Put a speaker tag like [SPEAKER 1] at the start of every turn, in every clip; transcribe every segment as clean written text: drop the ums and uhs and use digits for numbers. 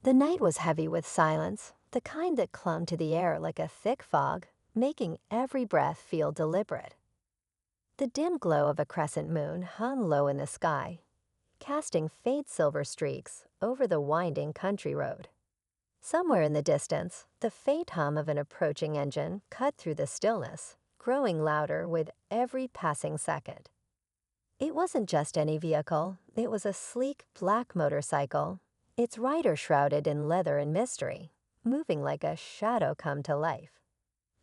[SPEAKER 1] The night was heavy with silence, the kind that clung to the air like a thick fog, making every breath feel deliberate. The dim glow of a crescent moon hung low in the sky, casting faint silver streaks over the winding country road. Somewhere in the distance, the faint hum of an approaching engine cut through the stillness, growing louder with every passing second. It wasn't just any vehicle, it was a sleek black motorcycle, its rider shrouded in leather and mystery, moving like a shadow come to life.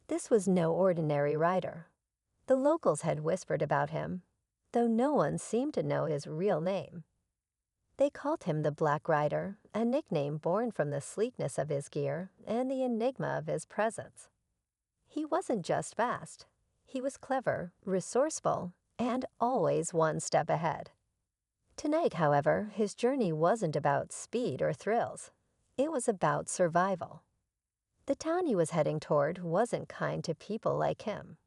[SPEAKER 1] This was no ordinary rider. The locals had whispered about him, though no one seemed to know his real name. They called him the Black Rider, a nickname born from the sleekness of his gear and the enigma of his presence. He wasn't just fast. He was clever, resourceful, and always one step ahead. Tonight, however, his journey wasn't about speed or thrills. It was about survival. The town he was heading toward wasn't kind to people like him.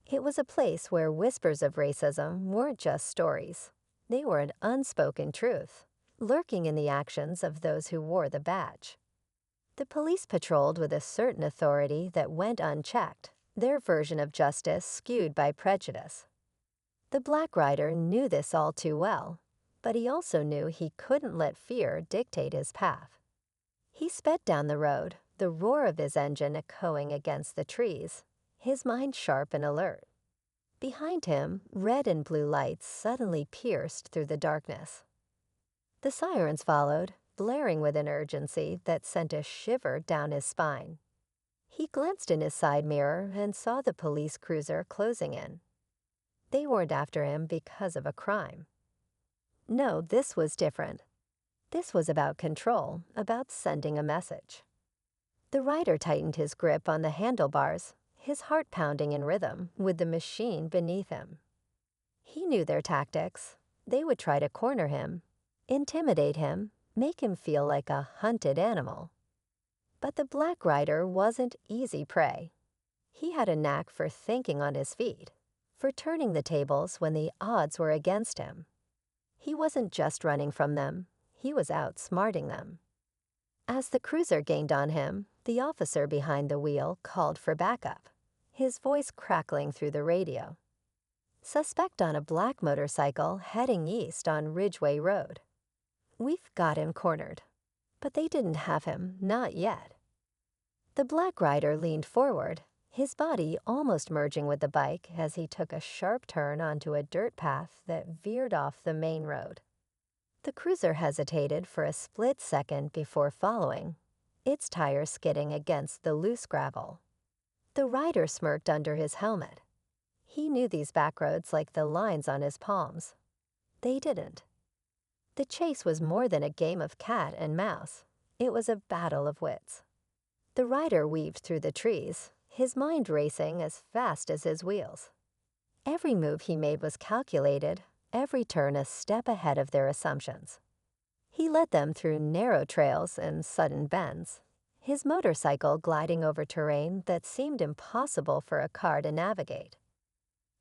[SPEAKER 1] It was a place where whispers of racism weren't just stories. They were an unspoken truth, lurking in the actions of those who wore the badge. The police patrolled with a certain authority that went unchecked, their version of justice skewed by prejudice. The Black Rider knew this all too well, but he also knew he couldn't let fear dictate his path. He sped down the road, the roar of his engine echoing against the trees, his mind sharp and alert. Behind him, red and blue lights suddenly pierced through the darkness. The sirens followed, blaring with an urgency that sent a shiver down his spine. He glanced in his side mirror and saw the police cruiser closing in. They weren't after him because of a crime. No, this was different. This was about control, about sending a message. The rider tightened his grip on the handlebars, his heart pounding in rhythm with the machine beneath him. He knew their tactics. They would try to corner him, intimidate him, make him feel like a hunted animal. But the Black Rider wasn't easy prey. He had a knack for thinking on his feet, for turning the tables when the odds were against him. He wasn't just running from them, he was outsmarting them. As the cruiser gained on him, the officer behind the wheel called for backup, his voice crackling through the radio. Suspect on a black motorcycle heading east on Ridgeway Road. We've got him cornered. But they didn't have him, not yet. The Black Rider leaned forward, his body almost merging with the bike as he took a sharp turn onto a dirt path that veered off the main road. The cruiser hesitated for a split second before following, its tires skidding against the loose gravel. The rider smirked under his helmet. He knew these back roads like the lines on his palms. They didn't. The chase was more than a game of cat and mouse. It was a battle of wits. The rider weaved through the trees, his mind racing as fast as his wheels. Every move he made was calculated, every turn a step ahead of their assumptions. He led them through narrow trails and sudden bends, his motorcycle gliding over terrain that seemed impossible for a car to navigate.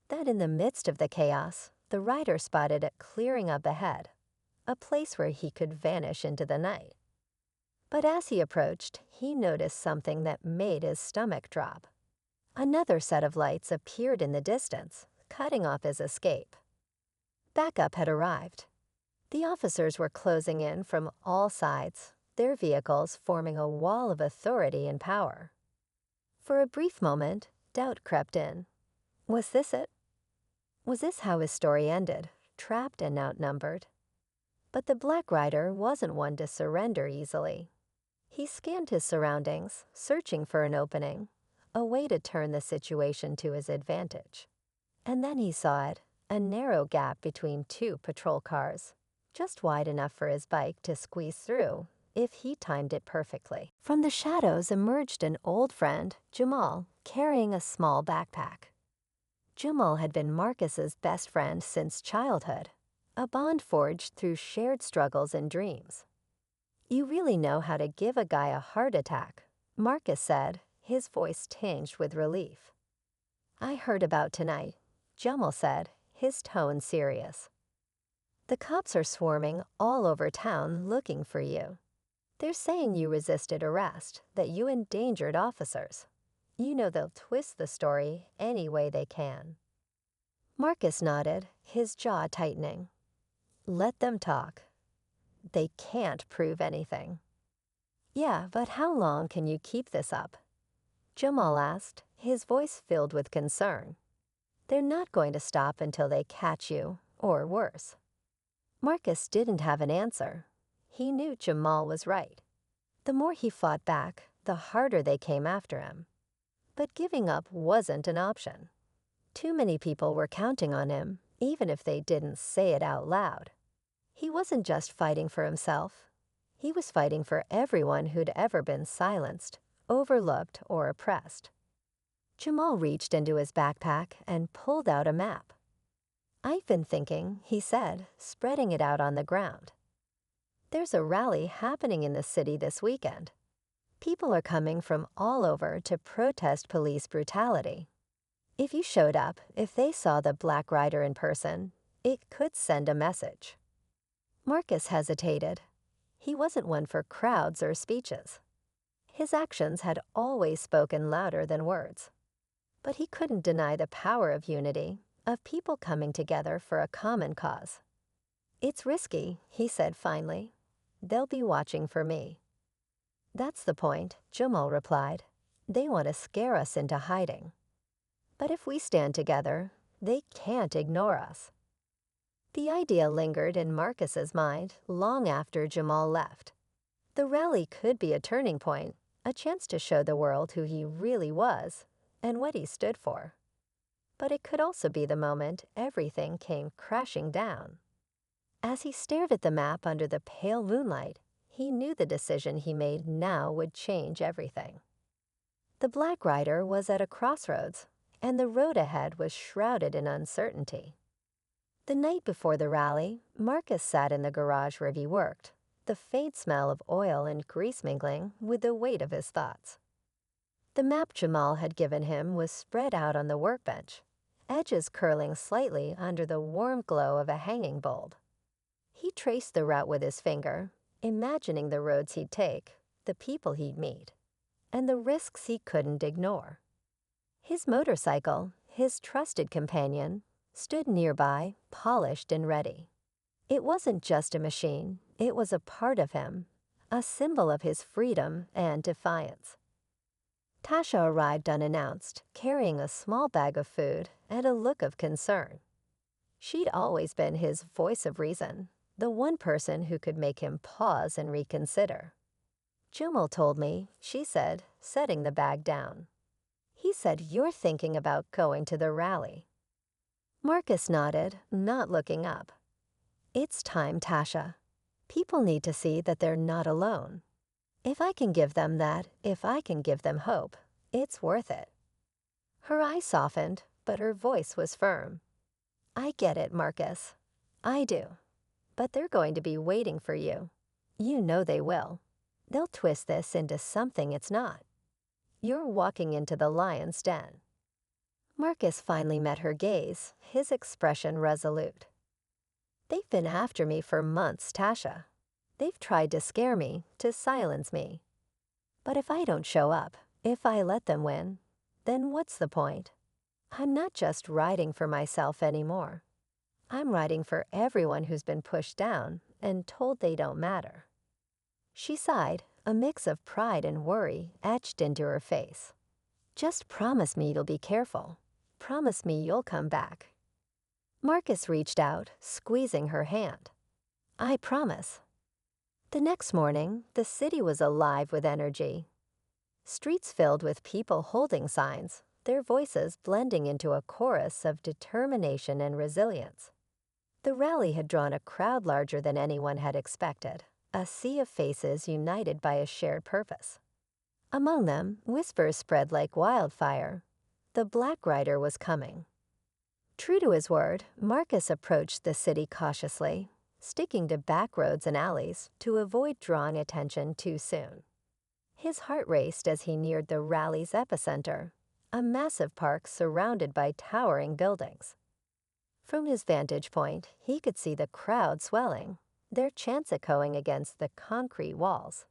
[SPEAKER 1] Then in the midst of the chaos, the rider spotted it clearing up ahead, a place where he could vanish into the night. But as he approached, he noticed something that made his stomach drop. Another set of lights appeared in the distance, cutting off his escape. Backup had arrived. The officers were closing in from all sides, their vehicles forming a wall of authority and power. For a brief moment, doubt crept in. Was this it? Was this how his story ended, trapped and outnumbered? But the Black Rider wasn't one to surrender easily. He scanned his surroundings, searching for an opening, a way to turn the situation to his advantage. And then he saw it, a narrow gap between two patrol cars, just wide enough for his bike to squeeze through if he timed it perfectly. From the shadows emerged an old friend, Jamal, carrying a small backpack. Jamal had been Marcus's best friend since childhood, a bond forged through shared struggles and dreams. "You really know how to give a guy a heart attack," Marcus said, his voice tinged with relief. "I heard about tonight," Jamal said, his tone serious. "The cops are swarming all over town looking for you." They're saying you resisted arrest, that you endangered officers. You know they'll twist the story any way they can. Marcus nodded, his jaw tightening. Let them talk. They can't prove anything. Yeah, but how long can you keep this up? Jamal asked, his voice filled with concern. They're not going to stop until they catch you, or worse. Marcus didn't have an answer. He knew Jamal was right. The more he fought back, the harder they came after him. But giving up wasn't an option. Too many people were counting on him, even if they didn't say it out loud. He wasn't just fighting for himself. He was fighting for everyone who'd ever been silenced, overlooked, or oppressed. Jamal reached into his backpack and pulled out a map. I've been thinking, he said, spreading it out on the ground. There's a rally happening in the city this weekend. People are coming from all over to protest police brutality. If you showed up, if they saw the Black Rider in person, it could send a message. Marcus hesitated. He wasn't one for crowds or speeches. His actions had always spoken louder than words. But he couldn't deny the power of unity, of people coming together for a common cause. It's risky, he said finally. They'll be watching for me. That's the point, Jamal replied. They want to scare us into hiding. But if we stand together, they can't ignore us. The idea lingered in Marcus's mind long after Jamal left. The rally could be a turning point, a chance to show the world who he really was and what he stood for. But it could also be the moment everything came crashing down. As he stared at the map under the pale moonlight, he knew the decision he made now would change everything. The Black Rider was at a crossroads, and the road ahead was shrouded in uncertainty. The night before the rally, Marcus sat in the garage where he worked, the faint smell of oil and grease mingling with the weight of his thoughts. The map Jamal had given him was spread out on the workbench, edges curling slightly under the warm glow of a hanging bulb. He traced the route with his finger, imagining the roads he'd take, the people he'd meet, and the risks he couldn't ignore. His motorcycle, his trusted companion, stood nearby, polished and ready. It wasn't just a machine, it was a part of him, a symbol of his freedom and defiance. Tasha arrived unannounced, carrying a small bag of food and a look of concern. She'd always been his voice of reason, the one person who could make him pause and reconsider. Jamal told me, she said, setting the bag down. He said you're thinking about going to the rally. Marcus nodded, not looking up. It's time, Tasha. People need to see that they're not alone. If I can give them that, if I can give them hope, it's worth it. Her eyes softened, but her voice was firm. I get it, Marcus. I do. But they're going to be waiting for you. You know they will. They'll twist this into something it's not. You're walking into the lion's den. Marcus finally met her gaze, his expression resolute. They've been after me for months, Tasha. They've tried to scare me, to silence me. But if I don't show up, if I let them win, then what's the point? I'm not just riding for myself anymore. I'm riding for everyone who's been pushed down and told they don't matter. She sighed, a mix of pride and worry etched into her face. Just promise me you'll be careful. Promise me you'll come back. Marcus reached out, squeezing her hand. I promise. The next morning, the city was alive with energy. Streets filled with people holding signs, their voices blending into a chorus of determination and resilience. The rally had drawn a crowd larger than anyone had expected, a sea of faces united by a shared purpose. Among them, whispers spread like wildfire. The Black Rider was coming. True to his word, Marcus approached the city cautiously, sticking to back roads and alleys to avoid drawing attention too soon. His heart raced as he neared the rally's epicenter, a massive park surrounded by towering buildings. From his vantage point, he could see the crowd swelling, their chants echoing against the concrete walls.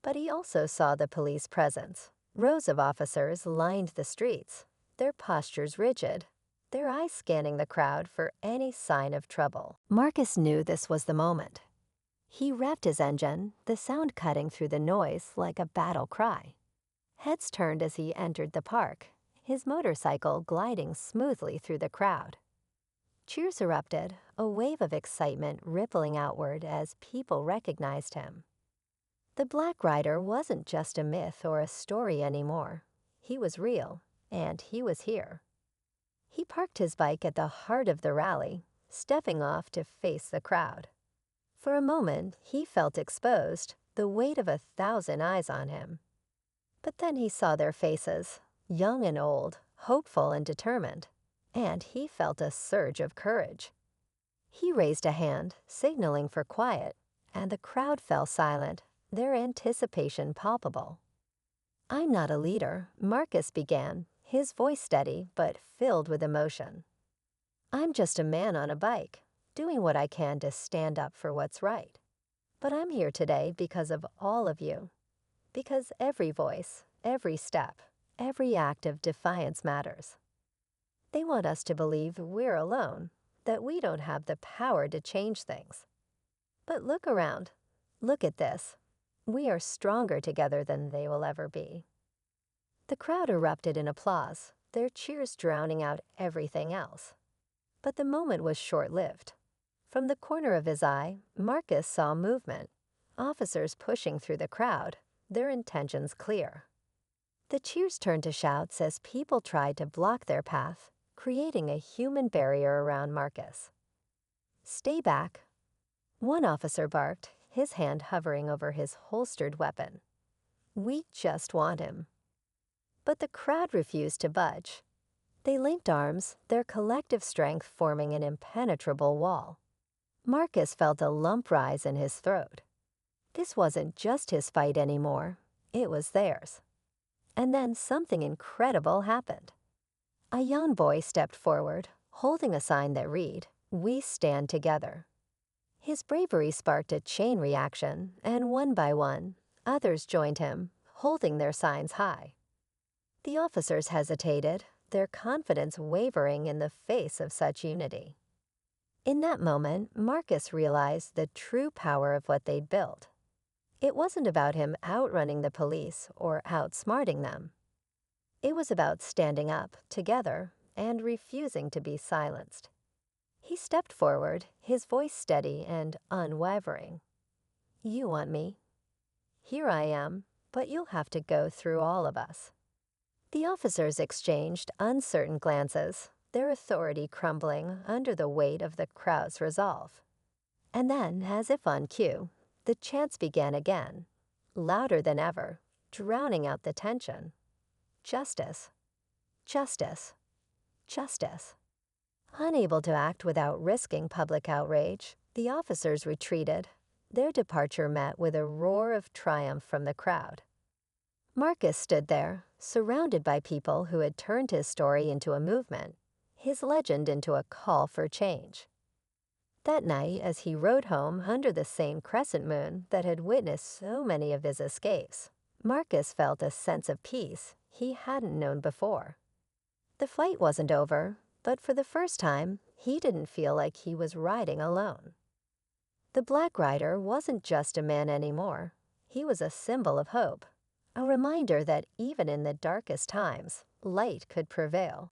[SPEAKER 1] But he also saw the police presence. Rows of officers lined the streets, their postures rigid, their eyes scanning the crowd for any sign of trouble. Marcus knew this was the moment. He revved his engine, the sound cutting through the noise like a battle cry. Heads turned as he entered the park, his motorcycle gliding smoothly through the crowd. Cheers erupted, a wave of excitement rippling outward as people recognized him. The Black Rider wasn't just a myth or a story anymore. He was real, and he was here. He parked his bike at the heart of the rally, stepping off to face the crowd. For a moment, he felt exposed, the weight of 1,000 eyes on him. But then he saw their faces, young and old, hopeful and determined, and he felt a surge of courage. He raised a hand, signaling for quiet, and the crowd fell silent, their anticipation palpable. "I'm not a leader," Marcus began, his voice steady but filled with emotion. "I'm just a man on a bike, doing what I can to stand up for what's right. But I'm here today because of all of you. Because every voice, every step, every act of defiance matters. They want us to believe we're alone, that we don't have the power to change things. But look around. Look at this. We are stronger together than they will ever be." The crowd erupted in applause, their cheers drowning out everything else. But the moment was short-lived. From the corner of his eye, Marcus saw movement, officers pushing through the crowd, their intentions clear. The cheers turned to shouts as people tried to block their path, creating a human barrier around Marcus. "Stay back," one officer barked, his hand hovering over his holstered weapon. "We just want him." But the crowd refused to budge. They linked arms, their collective strength forming an impenetrable wall. Marcus felt a lump rise in his throat. This wasn't just his fight anymore, it was theirs. And then something incredible happened. A young boy stepped forward, holding a sign that read, "We stand together." His bravery sparked a chain reaction, and one by one, others joined him, holding their signs high. The officers hesitated, their confidence wavering in the face of such unity. In that moment, Marcus realized the true power of what they'd built. It wasn't about him outrunning the police or outsmarting them. It was about standing up, together, and refusing to be silenced. He stepped forward, his voice steady and unwavering. "You want me? Here I am, but you'll have to go through all of us." The officers exchanged uncertain glances, their authority crumbling under the weight of the crowd's resolve. And then, as if on cue, the chants began again, louder than ever, drowning out the tension. "Justice, justice, justice." Unable to act without risking public outrage, the officers retreated, their departure met with a roar of triumph from the crowd. Marcus stood there, surrounded by people who had turned his story into a movement, his legend into a call for change. That night, as he rode home under the same crescent moon that had witnessed so many of his escapes, Marcus felt a sense of peace he hadn't known before. The fight wasn't over, but for the first time, he didn't feel like he was riding alone. The Black Rider wasn't just a man anymore. He was a symbol of hope, a reminder that even in the darkest times, light could prevail.